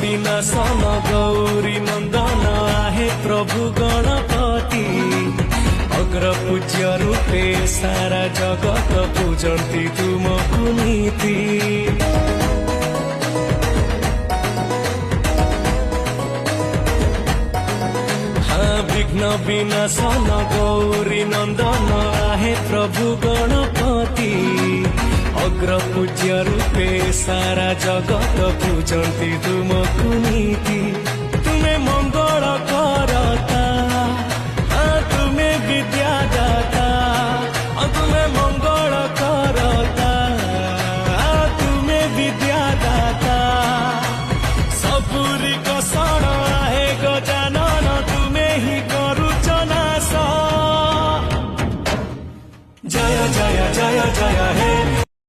विनाशन गौरी नंदन आहे प्रभु गणपति अग्र पूज्य रूपे सारा जगत पूजन्ति तुमको नीति। विघ्न विनाशन गौरी नंदन आहे प्रभु गणपति अग्र पूज्य रूपे सारा जगत पूजन्ति तुमको नीति। तुम्हें मंगल करता तुम्हें विद्यादाता तुम्हें मंगल करता तुम्हें विद्यादाता सबुरी कषण आहे गजानन तुम्हें ही करुच नाश। जय जय जय जय हे